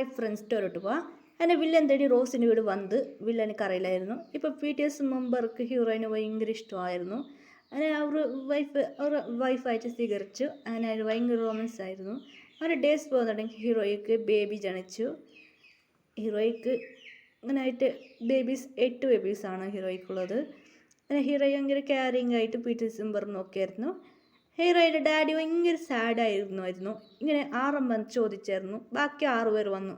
Hi friends ടോരോട്ട് പോവാം. എൻ്റെ villain തേടി റോസിൻ്റെ വീട് വന്ന് വില്ലനക്ക് അറിയില്ലായിരുന്നു. ഇപ്പോൾ BTS മെമ്പർക്ക് ഹീറോയിന് ഭയങ്കര ഇഷ്ടമായിരുന്നു. അങ്ങനെ അവർ വൈഫായിട്ട് സ്വീകരിച്ചു. അങ്ങനെ അവർ ഭയങ്കര റൊമാൻസ് ആയിരുന്നു. അവർ ഡേയ്സ് പോകുന്നുണ്ടെങ്കിൽ ഹീറോയ്ക്ക് ബേബി ജനിച്ചു. ഹീറോയ്ക്ക് അങ്ങനെയായിട്ട് എട്ട് ബേബീസാണ് ഹീറോയ്ക്കുള്ളത്. അങ്ങനെ ഹീറോ ഭയങ്കര കെയറിങ് ആയിട്ട് BTS മെമ്പർ നോക്കിയായിരുന്നു. ഹീറോയുടെ ഡാഡി ഭയങ്കര സാഡായിരുന്നു. ഇങ്ങനെ ആറമ്മ ചോദിച്ചായിരുന്നു. ബാക്കി 6 പേർ വന്നു.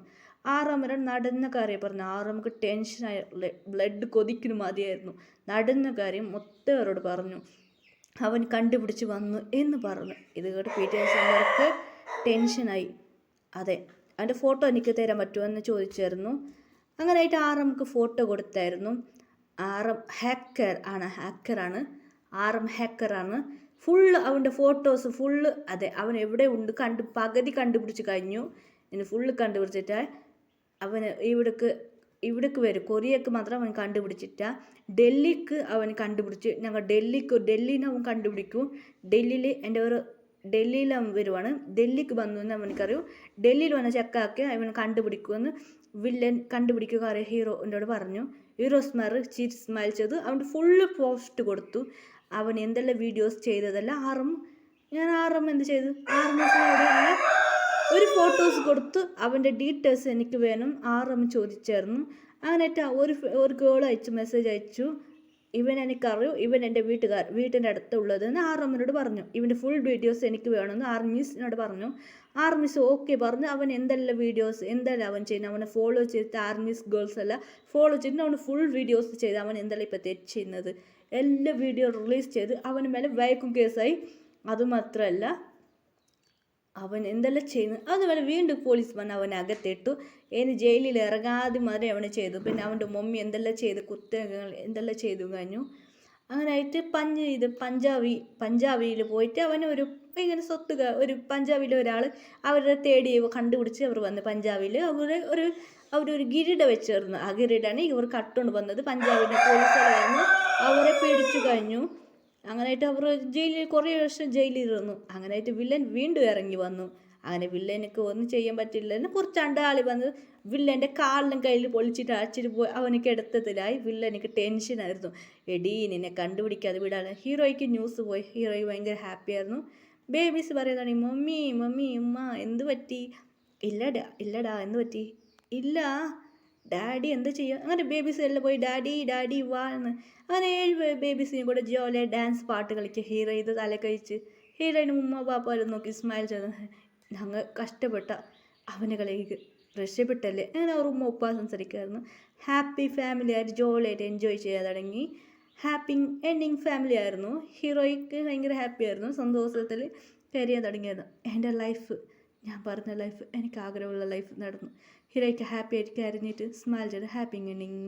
ആറമ്മ നടന്ന കാര്യം പറഞ്ഞു. ആറമ്മക്ക് ടെൻഷനായി, ബ്ലഡ് കൊതിക്കുന്നു മതിയായിരുന്നു. നടന്ന കാര്യം മൊത്തവരോട് പറഞ്ഞു. അവൻ കണ്ടുപിടിച്ച് വന്നു എന്ന് പറഞ്ഞു. ഇത് കേട്ട് BTS മെമ്പർക്ക് ടെൻഷനായി. അതെ, അവൻ്റെ ഫോട്ടോ എനിക്ക് തരാൻ പറ്റുമോ എന്ന് ചോദിച്ചായിരുന്നു. അങ്ങനെയായിട്ട് ആറമ്മക്ക് ഫോട്ടോ കൊടുത്തായിരുന്നു. ആറം ഹാക്കറാണ്. ആറം ഹാക്കറാണ്. ഫുള്ള് അവൻ്റെ ഫോട്ടോസ് ഫുള്ള് അതെ അവൻ എവിടെ ഉണ്ട് പകുതി കണ്ടുപിടിച്ച് കഴിഞ്ഞു. ഇനി ഫുള്ള് കണ്ടുപിടിച്ചിട്ട് അവന് ഇവിടേക്ക് വരും. കൊറിയക്ക് മാത്രം അവൻ കണ്ടുപിടിച്ചിട്ട. ഡൽഹിക്ക് അവൻ കണ്ടുപിടിച്ച് ഡൽഹിനെ അവൻ കണ്ടുപിടിക്കും. ഡൽഹിയിൽ അവൻ വരുവാണ്. ഡൽഹിക്ക് വന്നു എന്ന് അവനക്കറിയും. ഡൽഹിയിൽ വന്ന ചെക്കാക്കി അവൻ കണ്ടുപിടിക്കുമെന്ന് വില്ലൻ കണ്ടുപിടിക്കുക ഹീറോൻ്റെ പറഞ്ഞു. ഹീറോ സ്മൈൽ ചെയ്തു. അവൻ്റെ ഫുള്ള് പോസ്റ്റ് കൊടുത്തു. അവൻ എന്തെല്ലാം വീഡിയോസ് ചെയ്തതല്ല ആറം എന്ത് ചെയ്തു? ഒരു ഫോട്ടോസ് കൊടുത്തു. അവൻ്റെ ഡീറ്റെയിൽസ് എനിക്ക് വേണം ആറം ചോദിച്ചായിരുന്നു. അങ്ങനെയായിട്ട് ഒരു ഗേൾ മെസ്സേജ് അയച്ചു. ഇവൻ എനിക്കറിയും, ഇവൻ എൻ്റെ വീട്ടിൻ്റെ അടുത്തുള്ളതെന്ന് ആർമിനോട് പറഞ്ഞു. ഇവൻ്റെ ഫുൾ വീഡിയോസ് എനിക്ക് വേണമെന്ന് ആർമിസിനോട് പറഞ്ഞു. ആർമിസ് ഓക്കെ പറഞ്ഞു. അവൻ എന്തെല്ലാം വീഡിയോസ് എന്തെല്ലാം അവൻ ചെയ്യുന്നത്, അവനെ ഫോളോ ചെയ്തിട്ട് ആർമിസ് ഗേൾസ് എല്ലാം ഫോളോ ചെയ്തിട്ട് അവന് ഫുൾ വീഡിയോസ് ചെയ്ത് അവൻ എന്തെല്ലാം ഇപ്പോൾ തെറ്റ് ചെയ്യുന്നത് എല്ലാ വീഡിയോ റിലീസ് ചെയ്ത് അവന് മേലെ വൈക്കും കേസായി. അതുമാത്രമല്ല അവൻ എന്തെല്ലാം ചെയ്യുന്നു അതുപോലെ വീണ്ടും പോലീസ് വന്ന് അവനെ അകത്തിട്ടു. ഇനി ജയിലിൽ ഇറങ്ങാതെ മാറി അവനെ ചെയ്തു. പിന്നെ അവൻ്റെ മമ്മി എന്തെല്ലാം ചെയ്ത് കുറ്റങ്ങൾ എന്തെല്ലാം ചെയ്തു കഴിഞ്ഞു. അങ്ങനെയായിട്ട് പഞ്ചാബിയിൽ പോയിട്ട് അവന് ഇങ്ങനെ ഒരു പഞ്ചാബിലെ ഒരാൾ അവരെ തേടി കണ്ടുപിടിച്ച് അവർ വന്ന് പഞ്ചാബിൽ അവരൊരു ഗിരിട വെച്ചിരുന്നു. ആ ഗിരിടാണ് ഇവർ കട്ടുകൊണ്ട് വന്നത്. പഞ്ചാബിലെ പോലീസുകാർ വന്ന് അവരെ പിടിച്ചു കഴിഞ്ഞു. അങ്ങനെയായിട്ട് അവർ കുറേ വർഷം ജയിലിലിരുന്നു. അങ്ങനെയായിട്ട് വില്ലൻ വീണ്ടും ഇറങ്ങി വന്നു. അങ്ങനെ വില്ലനക്ക് ഒന്നും ചെയ്യാൻ പറ്റില്ല. കുറച്ച് ആൾ വന്ന് വില്ലൻ്റെ കാലിലും കയ്യിൽ പൊളിച്ചിട്ട് അടിച്ചിട്ട് പോയി അവനക്ക് എടുത്തതിലായി. വില്ലനക്ക് ടെൻഷനായിരുന്നു. എടീ നിന്നെ കണ്ടുപിടിക്കാതെ വിടാണ്. ഹീറോയ്ക്ക് ന്യൂസ് പോയി. ഹീറോയ്ക്ക് ഭയങ്കര ഹാപ്പിയായിരുന്നു. ബേബീസ് പറയുന്നതാണ് മമ്മി ഉമ്മ എന്ത് പറ്റി? ഇല്ലടാ എന്ത് പറ്റി? ഇല്ല ഡാഡി എന്താ ചെയ്യുക? അങ്ങനെ ബേബീസ് എല്ലാം പോയി ഡാഡി വാ എന്ന്. അങ്ങനെ 7 ബേബീസിനും കൂടെ ജോലി ഡാൻസ് പാട്ട് കളിക്കുക. ഹീറോ ഇത് തല കഴിച്ച് ഹീറോയിന് ഉമ്മ പാപ്പ എല്ലാം നോക്കി സ്മൈൽ ചെയ്ത് ഞങ്ങൾ കഷ്ടപ്പെട്ട അവനെ കളിക്ക് രക്ഷപ്പെട്ടല്ലേ. അങ്ങനെ അവർ ഉമ്മ ഉപ്പ സംസാരിക്കുമായിരുന്നു. ഹാപ്പി ഫാമിലി ആയിട്ട് ജോളിയായിട്ട് എൻജോയ് ചെയ്യാൻ തുടങ്ങി. ഹാപ്പി എൻഡിങ് ഫാമിലി ആയിരുന്നു. ഹീറോയ്ക്ക് ഭയങ്കര ഹാപ്പി ആയിരുന്നു. സന്തോഷത്തിൽ കരിയാൻ തുടങ്ങിയത്. എൻ്റെ ലൈഫ്, ഞാൻ പറഞ്ഞ ലൈഫ്, എനിക്ക് ആഗ്രഹമുള്ള ലൈഫ് നടന്നു. ഹീറോയ്ക്ക് ഹാപ്പി ആയിട്ട് കരഞ്ഞിട്ട് സ്മൈൽ ചെയ്ത് ഹാപ്പി എൻഡിങ്.